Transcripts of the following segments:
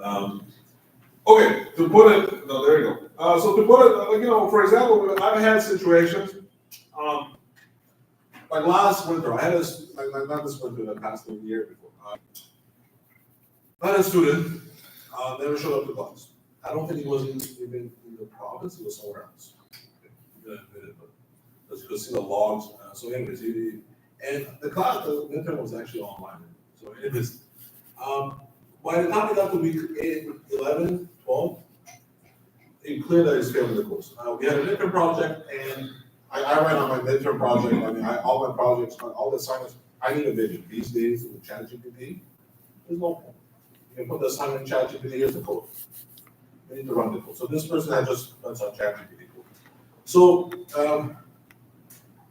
Um, okay, to put it, no, there you go. So to put it, for example, I've had situations, um, like last winter, I had not this winter, the past year before. I had a student, never showed up to class. I don't think he was even in the province, he was somewhere else. He didn't admit it, but let's go see the logs. So anyways, and the class, the intern was actually online. So anyways, by the time we got to week 8, 11, 12, it clear that he's failing the course. We had an intern project, and I ran on my midterm project. I mean, all my projects, all the assignments, I need a video. These days with ChatGPT, there's no point. You can put the assignment in ChatGPT, here's the code. You need to run the code. So this person had just done some ChatGPT code. So,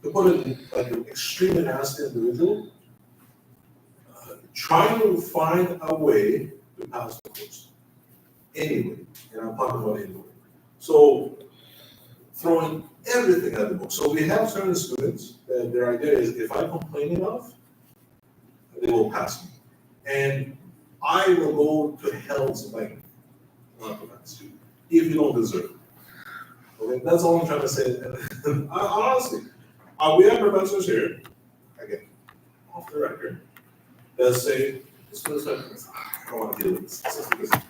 to put it like an extremely nasty individual, trying to find a way to pass the course. Anyway, and I'm talking about anyway. So, throwing everything at the book. So we have certain students that their idea is if I complain enough, they will pass me. And I will go to hell's length not to pass you if you don't deserve it. Okay, that's all I'm trying to say. Honestly, we have professors here, again, off the record, that say, students like, I don't want to deal with this. 60%.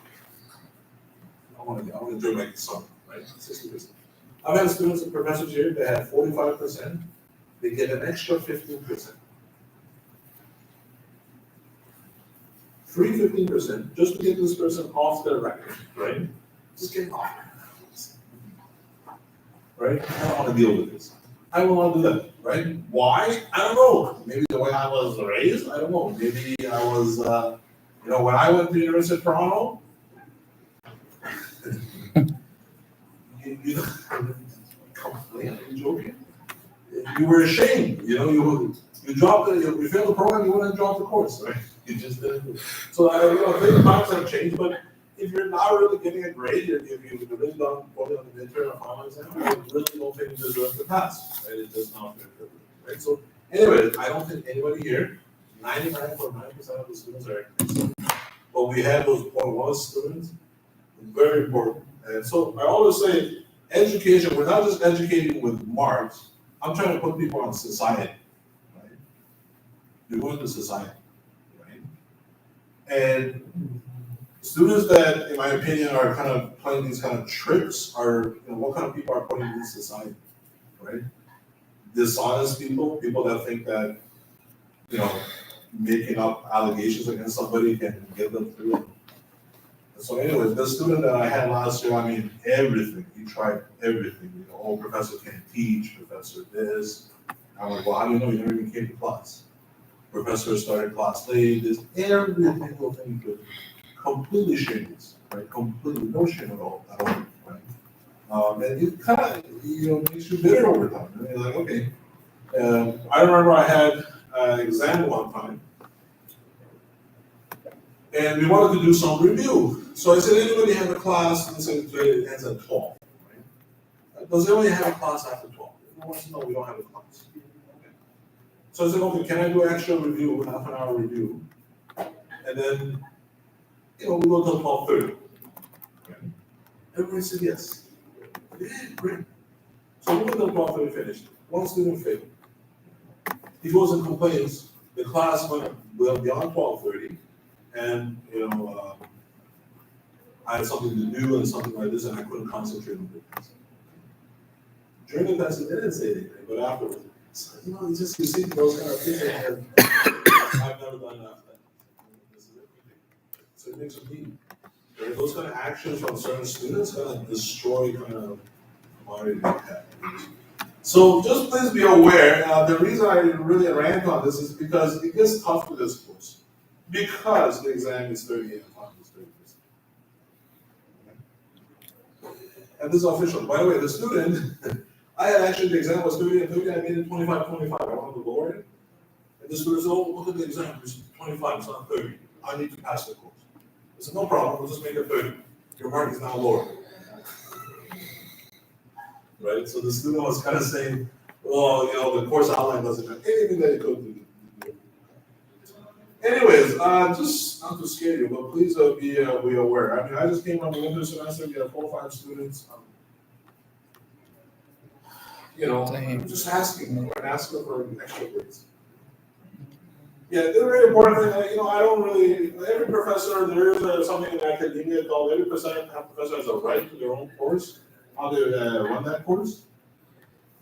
I want to enjoy my summer, right? 60%. I've had students and professors here that had 45%, they get an extra 15%. Free 15% just to get this person off their record, right? Just get off. Right? I don't want to deal with this. I don't want to do that, right? Why? I don't know. Maybe the way I was raised, I don't know. Maybe I was, when I went to the University of Toronto, I'm joking. You were ashamed, you dropped it, you failed the program, you wouldn't drop the course, right? You just didn't do it. So, things times have changed, but if you're not really getting a grade, if you've really done poorly on the midterm or final exam, I really don't think you deserve to pass, right? It's just not fair, right? So, anyway, I don't think anybody here, 99.9% of the students are excellent, but we have those 0.1 students, very important. And so I always say, education, we're not just educating with marks. I'm trying to put people on society, right? You're going to society, right? And students that, in my opinion, are kind of playing these kind of tricks are, what kind of people are putting in society, right? Dishonest people that think that, making up allegations against somebody can get them through. So anyways, the student that I had last year, I mean, everything. He tried everything. Professor can't teach, professor this. I'm like, well, how do you know? You never even came to class. Professor started class late, this, every single thing he could. Completely shameless, right? Completely, no shame at all, right? And it kind of, makes you bitter over time. And you're like, okay. I remember I had an exam one time, and we wanted to do some review. So I said, anybody have a class? And said, it ends at 12. Right? Does anybody have a class after 12? No one said, no, we don't have a class. Okay. So I said, okay, can I do an extra review, half an hour review? And then, we go till 12:30. Okay. Everybody said yes. Yeah, great. So we went till 12:30 finished. One student failed. He goes and complains. The class went well beyond 12:30. And, I had something to do and something like this, and I couldn't concentrate on the test. During the test, it didn't say anything, but afterwards, so, you see those kind of things that I've never done that. This is it. So it makes you deep. Right? Those kind of actions from certain students kind of destroy kind of commodity that. So just please be aware. The reason I really rant on this is because it gets tough with this course. Because the exam is 38 and final is 30%. And this is official. By the way, the student, I had actually, the exam was 30 and 30, I made it 25, 25. I wanted to lower it. And the student said, oh, look at the exam, it's 25, it's not 30. I need to pass the course. I said, no problem, we'll just make it 30. Your mark is now lower. Right? So the student was kind of saying, well, the course outline doesn't have anything that it could do. Anyways, just not to scare you, but please be aware. I mean, I just came from the winter semester. We have 4 or 5 students. I'm just asking, and asking for extra grades. Yeah, the very important thing, I don't really, every professor, there is something in academia called every professor has a right to their own course, how they run that course.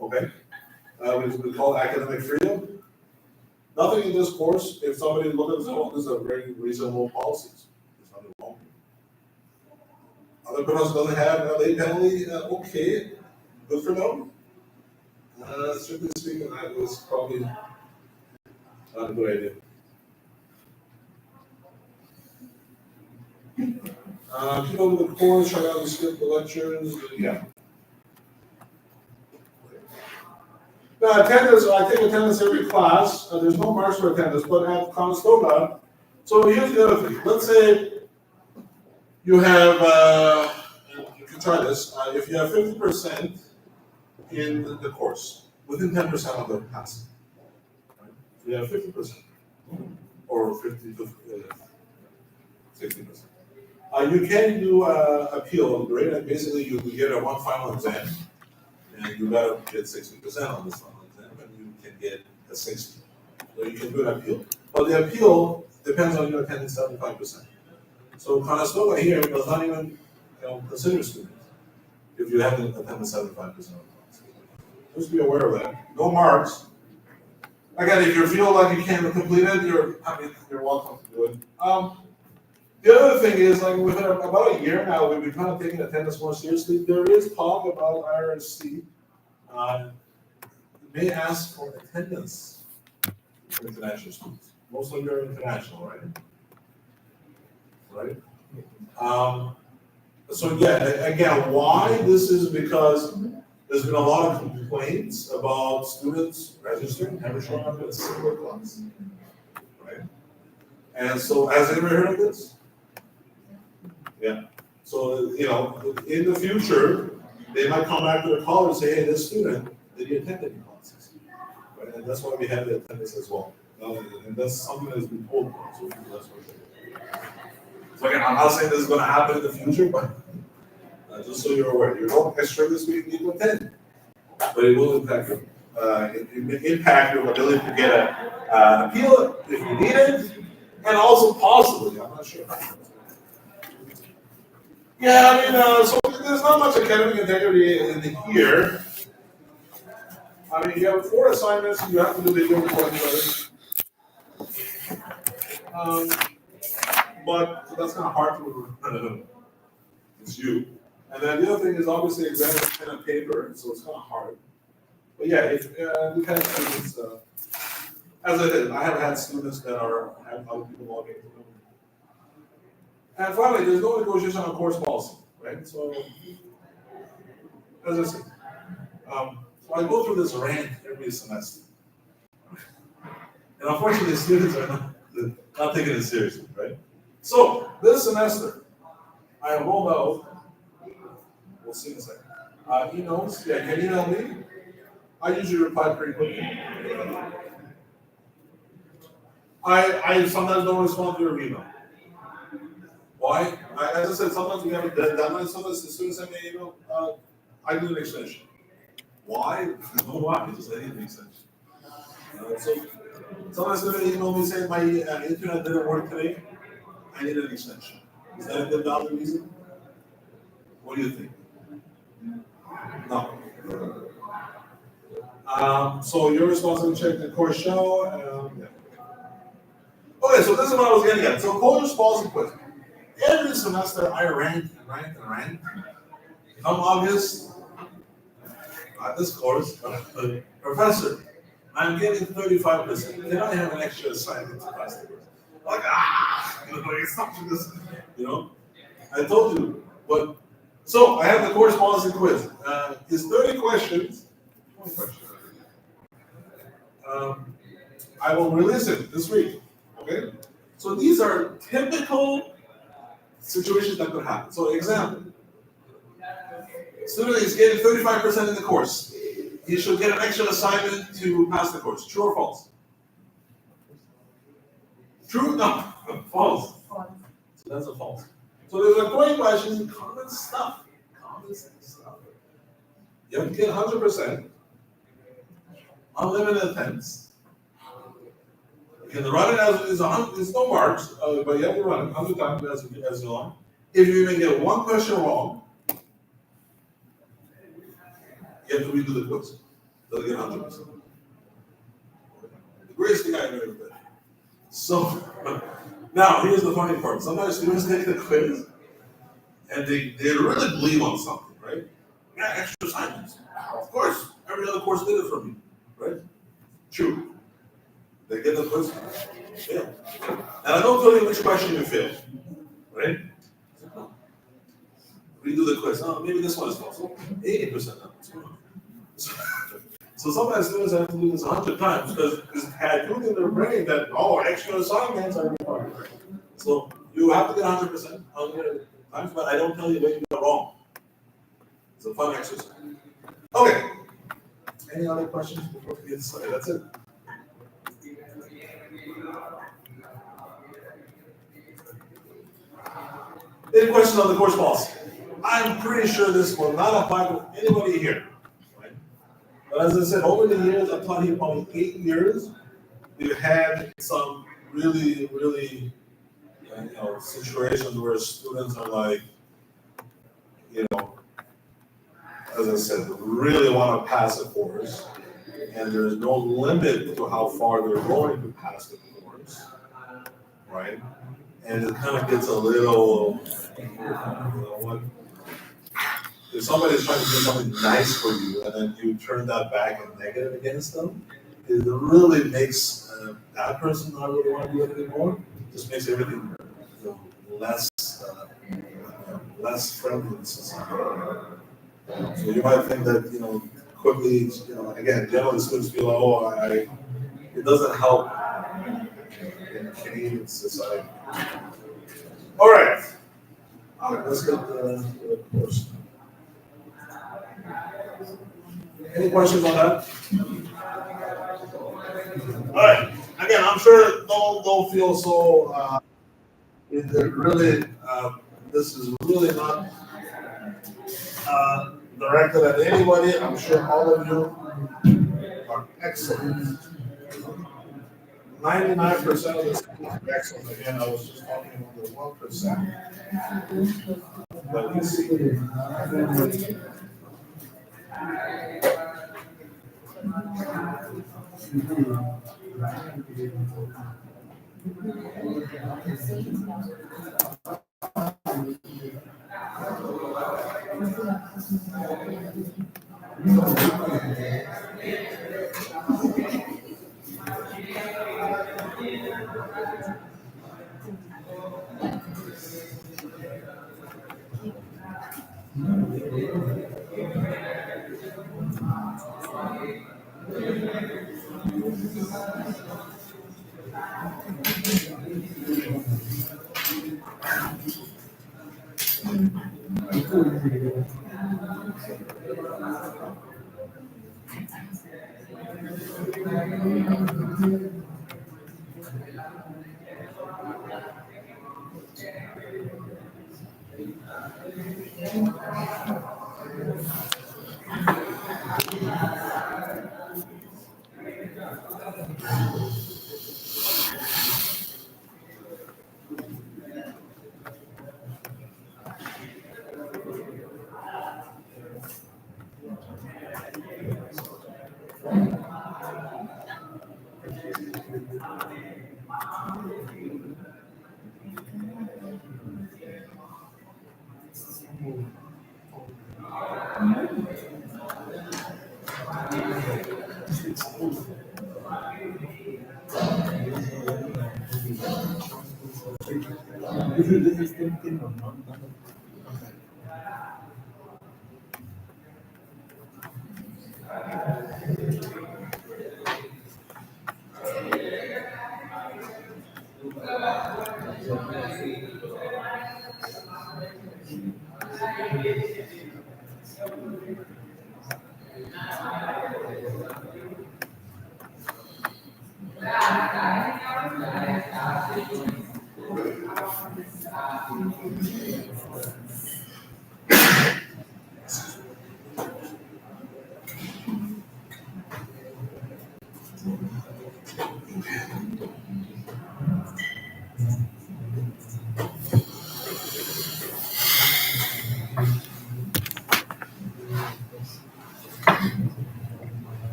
Okay? Which we call academic freedom. Nothing in this course, if somebody looks at this, oh, this is a very reasonable policies. There's nothing wrong. Other professors doesn't have a late penalty, okay, good for them. Strictly speaking, that was probably not a good idea. People with the course, try not to skip the lectures, yeah. Now, attendance, I take attendance every class. There's no marks for attendance, but at Conestoga, so here's the other thing. Let's say you have, you can try this, if you have 50% in the course, within 10% of the passing. Right? So you have 50%, or 50 to 60%. You can do appeal of the grade, and basically you get a one final exam, and you gotta get 60% on this final exam, and you can get a 60. So you can do an appeal. But the appeal depends on your attendance 75%. So Conestoga here does not even consider students if you haven't attended 75% of the class. Just be aware of that. No marks. Again, if you feel like you can't complete it, you're welcome to do it. The other thing is, like, within about a year now, we've been kind of taking attendance more seriously. There is talk about IRC may ask for attendance for international students. Most of you are international, right? Right? So yeah, again, why this is because there's been a lot of complaints about students registering, never showing up at a single class, right? And so, has anyone heard of this? Yeah. So, in the future, they might come back to the college and say, hey, this student, did he attend any classes? Right? And that's why we have the attendance as well. And that's something that's been told to us. So again, I'm not saying this is going to happen in the future, but just so you're aware, you don't strictly speaking need to attend, but it will impact you. It may impact your ability to get an appeal if you need it, and also possibly, I'm not sure. Yeah, so there's not much academic integrity in here. You have 4 assignments, you have to do video recording but that's kind of hard to it's you. And then the other thing is obviously exam is pen and paper, so it's kind of hard. But yeah, we have students, as I said, I have had students that have other people logging into them. And finally, there's no negotiation on course policy, right? So, as I said, so I go through this rant every semester. And unfortunately, students are not taking it seriously, right? So, this semester, I rolled out, we'll see in a second, emails. Yeah, can you email me? I usually reply pretty quickly. I sometimes don't respond to your email. Why? As I said, sometimes we have a deadline. Sometimes the students send me an email. I need an extension. Why? No, why? Just I need an extension. So sometimes they email me saying my internet didn't work today. I need an extension. Is that a valid reason? What do you think? No. So you're responsible to check the course show. Yeah. Okay, so this is what I was getting at. So course policy quiz. Every semester I rank. Come August, this course, professor, I'm getting 35%. Then I have an extra assignment to pass the course. Like, it's something this, I told you. But, so I have the course policy quiz. It's 30 questions. 20 questions. I will release it this week. Okay? So these are typical situations that could happen. So example, student is getting 35% in the course. He should get an extra assignment to pass the course. True or false? True? No. False. False. So that's a false. So there's a 20 questions, common stuff. Common sense stuff. You have to get 100%. Unlimited attempts. You can run it as it's no marks, but you have to run it 100 times as you want. If you even get one question wrong, you have to redo the quiz. So you get 100%. The greatest thing I ever did. So now here's the funny part. Sometimes students take the quiz and they really believe on something, right? Yeah, extra assignments. Of course, every other course did it for me, right? True. They get the quiz, fail. And I don't tell you which question you fail, right? Redo the quiz. Oh, maybe this one is false. 80% now. So sometimes students have to do this 100 times because it's had food in their brain that, oh, extra assignments are required. So you have to get 100% 100 times, but I don't tell you when you got wrong. It's a fun exercise. Okay. Any other questions before we get started? That's it. Any questions on the course policy? I'm pretty sure this will not apply to anybody here. Right? But as I said, over the years, I've taught here probably 8 years. We've had some really, situations where students are like, as I said, really want to pass a course, and there's no limit to how far they're going to pass the course, right? And it kind of gets a little, if somebody's trying to do something nice for you and then you turn that back and negative against them, it really makes that person not really want to do it anymore. Just makes everything less friendly in society. So you might think that quickly, again, generally students feel, it doesn't help in Canadian society. All right, let's get the course. Any questions on that? All right. Again, I'm sure don't feel so. This is really not directed at anybody. I'm sure all of you are excellent. 99% of the schools are excellent. Again, I was just talking about the 1%. But you see.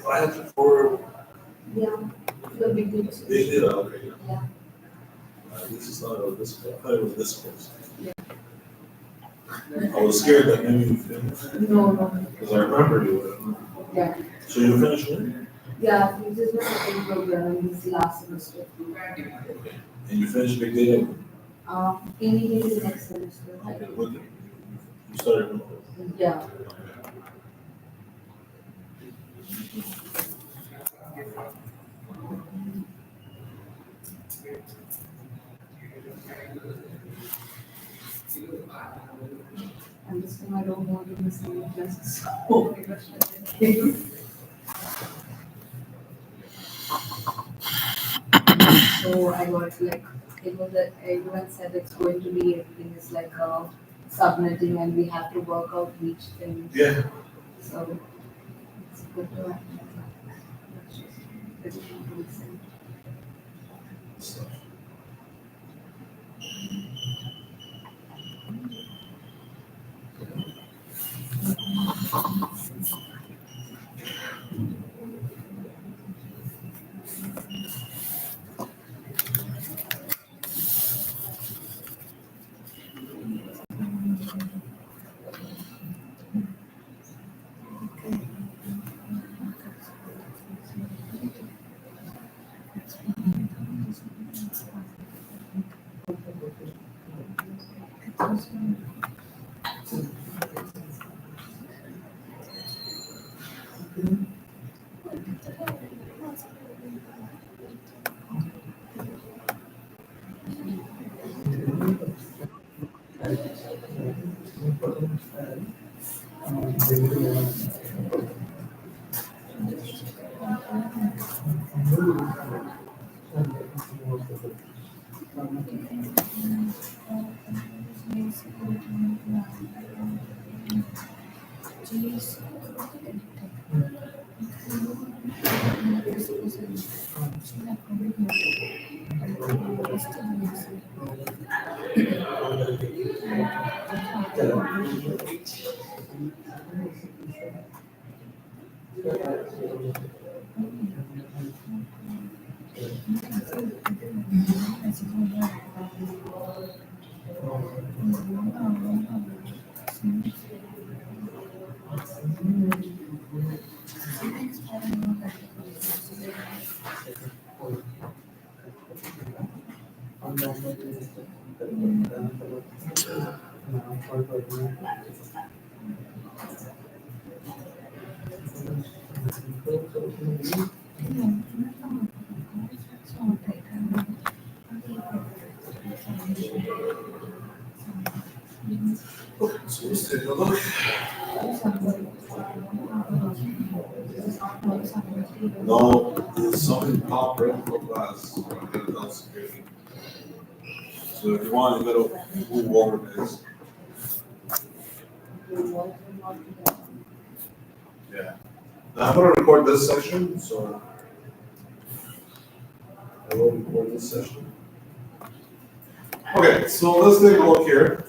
I had to for. Yeah, the big books. They did, okay. Yeah. This is not a this, I thought it was this close. I was scared that maybe you finished, No, no. because I remember you. Yeah. So you finished when? Yeah, this is my second program in this last semester. And you finished big data? Any day is next semester. Okay, with it. You started. Yeah. I'm just I don't want to miss any classes. So So I got like, it was that everyone said it's going to be, everything is like submitting and we have to work out each thing. Yeah. So it's good to have petition to be sent. So, so let's take a look. No, there's something pop right for class. I'm gonna tell security. So if you want, you gotta move over this. Yeah. Now I'm gonna record this section, so I will record this session. Okay, so let's take a look here.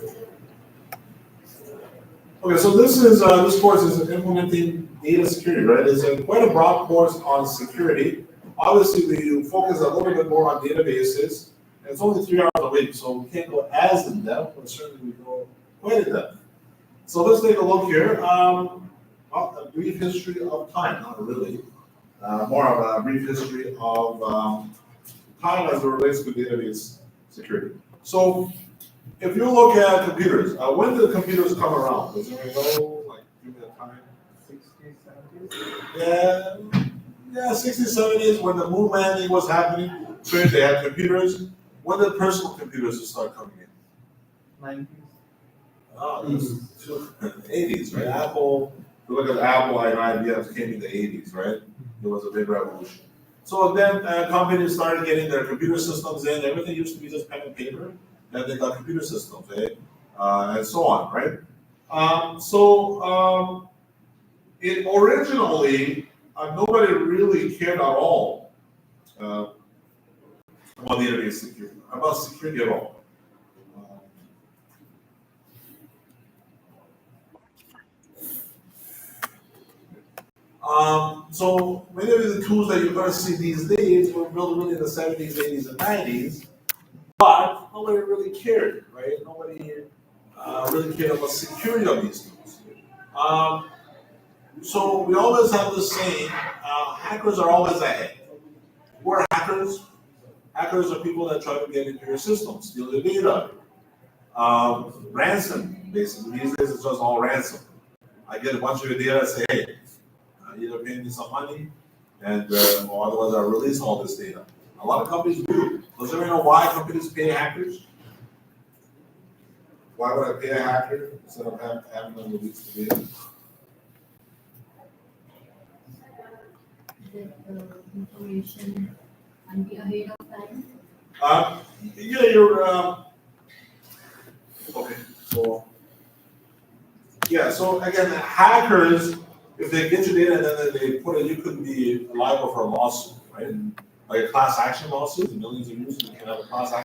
Okay, so this course is implementing data security, right? It's quite a broad course on security. Obviously, we focus a little bit more on databases. And it's only 3 hours a week, so we can't go as in depth, but certainly we go quite in depth. So let's take a look here. Well, a brief history of time, not really. More of a brief history of time as it relates to database security. So if you look at computers, when did computers come around? Does anyone know? Like, give me a time. 60s, 70s? Yeah, 60s, 70s, when the moon landing was happening, so they had computers. When did personal computers start coming in? 90s. Oh, this is 80s, right? Apple, if you look at Apple and IBM came in the 80s, right? It was a big revolution. So then companies started getting their computer systems in. Everything used to be just pen and paper. Then they got computer systems, and so on, right? It originally, nobody really cared at all about database security, about security at all. So many of the tools that you're going to see these days were built really in the 70s, 80s, and 90s, but nobody really cared, right? Nobody really cared about security of these tools. So we always have this saying, hackers are always ahead. Who are hackers? Hackers are people that try to get into your system, steal your data. Ransom, basically, these days it's just all ransom. I get a bunch of your data and say, hey, either pay me some money, and or otherwise I release all this data. A lot of companies do. Does anyone know why companies pay hackers? Why would I pay a hacker instead of having them release the data? Information and be ahead of time. Yeah, you're, okay, so, yeah, so again, hackers, if they get your data and then they put it, you could be liable for a lawsuit, right? Like a class action lawsuit, millions of users, you can have a class action